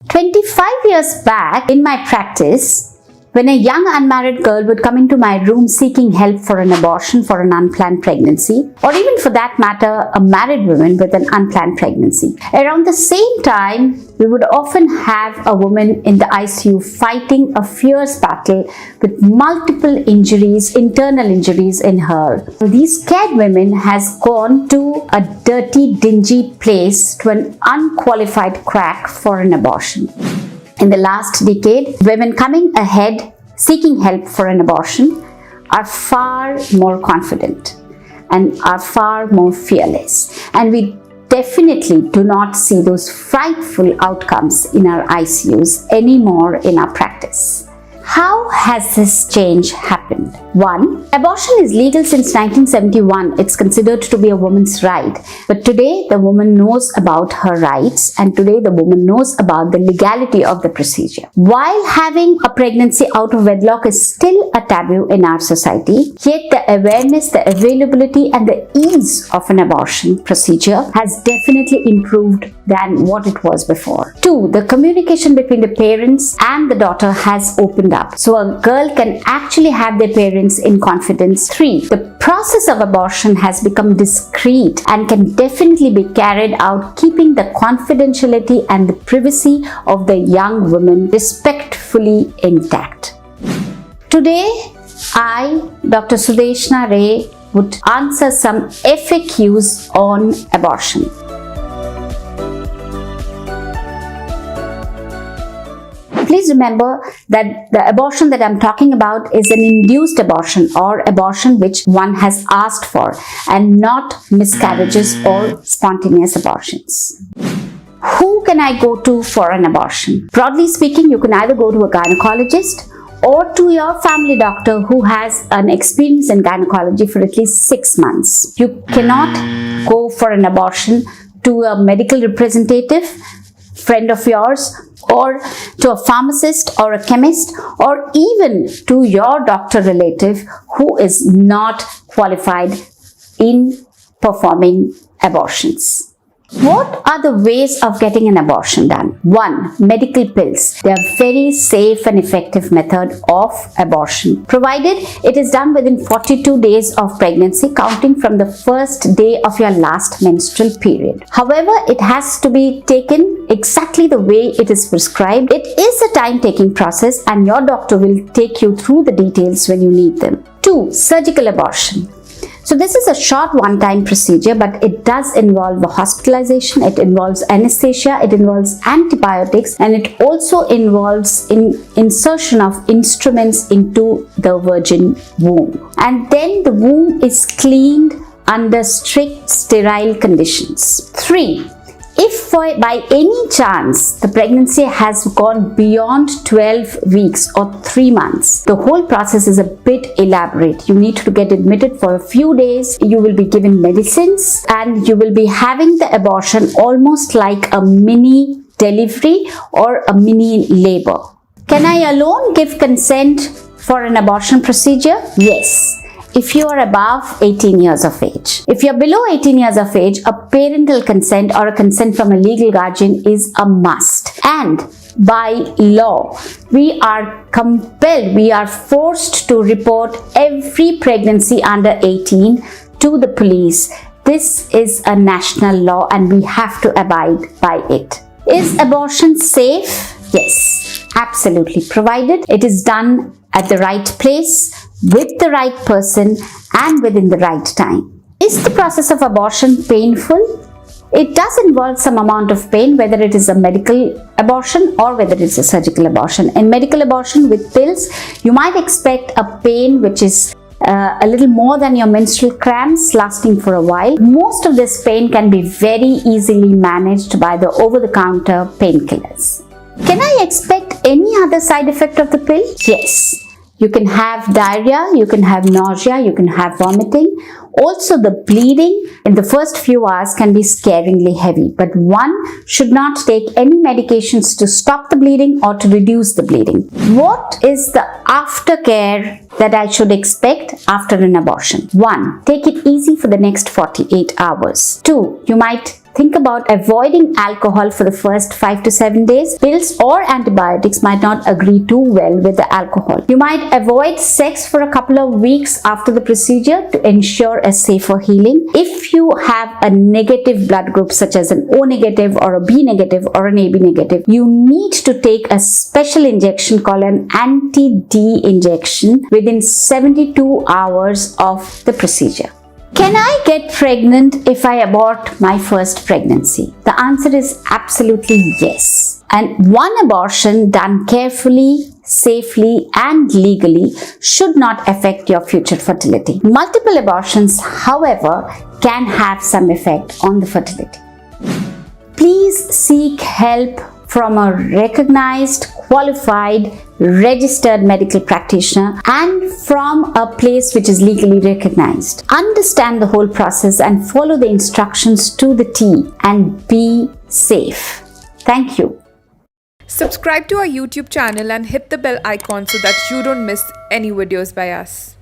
25 years back in my practice, when a young unmarried girl would come into my room seeking help for an abortion for an unplanned pregnancy, or even for that matter, a married woman with an unplanned pregnancy, around the same time, we would often have a woman in the ICU fighting a fierce battle with multiple injuries, internal injuries in her. These scared women has gone to a dirty, dingy place, to an unqualified quack for an abortion. In the last decade, women coming ahead seeking help for an abortion are far more confident and are far more fearless. And we definitely do not see those frightful outcomes in our ICUs anymore in our practice. How has this change happened? 1. Abortion is legal since 1971. It's considered to be a woman's right. But today, the woman knows about her rights, and today the woman knows about the legality of the procedure. While having a pregnancy out of wedlock is still a taboo in our society, yet the awareness, the availability, and the ease of an abortion procedure has definitely improved than what it was before. 2. The communication between the parents and the daughter has opened up, so a girl can actually have their parents in confidence. 3. The process of abortion has become discreet and can definitely be carried out keeping the confidentiality and the privacy of the young woman respectfully intact. Today, I, Dr. Sudeshna Ray, would answer some FAQs on abortion. Please remember that the abortion that I'm talking about is an induced abortion, or abortion which one has asked for, and not miscarriages or spontaneous abortions. Who can I go to for an abortion? Broadly speaking, you can either go to a gynecologist or to your family doctor who has an experience in gynecology for at least 6 months. You cannot go for an abortion to a medical representative, friend of yours, or to a pharmacist or a chemist, or even to your doctor relative who is not qualified in performing abortions. What are the ways of getting an abortion done? 1. Medical pills. They are very safe and effective method of abortion, provided it is done within 42 days of pregnancy, counting from the first day of your last menstrual period. However, it has to be taken exactly the way it is prescribed. It is a time-taking process, and your doctor will take you through the details when you need them. 2. Surgical abortion. So this is a short one-time procedure, but it does involve a hospitalization, it involves anesthesia, it involves antibiotics, and it also involves insertion of instruments into the virgin womb. And then the womb is cleaned under strict sterile conditions. 3. If by any chance the pregnancy has gone beyond 12 weeks or 3 months, the whole process is a bit elaborate. You need to get admitted for a few days. You will be given medicines, and you will be having the abortion almost like a mini delivery or a mini labor. Can I alone give consent for an abortion procedure? Yes, if you are above 18 years of age. If you're below 18 years of age, a parental consent or a consent from a legal guardian is a must. And by law, we are compelled, we are forced to report every pregnancy under 18 to the police. This is a national law and we have to abide by it. Is abortion safe? Yes, absolutely, provided it is done at the right place, with the right person, and within the right time. Is the process of abortion painful? It does involve some amount of pain, whether it is a medical abortion or whether it is a surgical abortion. In medical abortion with pills, you might expect a pain which is a little more than your menstrual cramps, lasting for a while. Most of this pain can be very easily managed by the over-the-counter painkillers. Can I expect any other side effect of the pill? Yes. You can have diarrhea, you can have nausea, you can have vomiting. Also, the bleeding in the first few hours can be scaringly heavy, but one should not take any medications to stop the bleeding or to reduce the bleeding. What is the aftercare that I should expect after an abortion? 1. Take it easy for the next 48 hours. 2. You might think about avoiding alcohol for the first 5 to 7 days. Pills or antibiotics might not agree too well with the alcohol. You might avoid sex for a couple of weeks after the procedure to ensure a safer healing. If you have a negative blood group such as an O negative or a B negative or an AB negative, you need to take a special injection called an anti-D injection within 72 hours of the procedure. Can I get pregnant if I abort my first pregnancy? The answer is absolutely yes. And one abortion done carefully, safely and legally should not affect your future fertility. Multiple abortions, however, can have some effect on the fertility. Please seek help from a recognized, qualified, registered medical practitioner and from a place which is legally recognized. Understand the whole process and follow the instructions to the T and be safe. Thank you. Subscribe to our YouTube channel and hit the bell icon so that you don't miss any videos by us.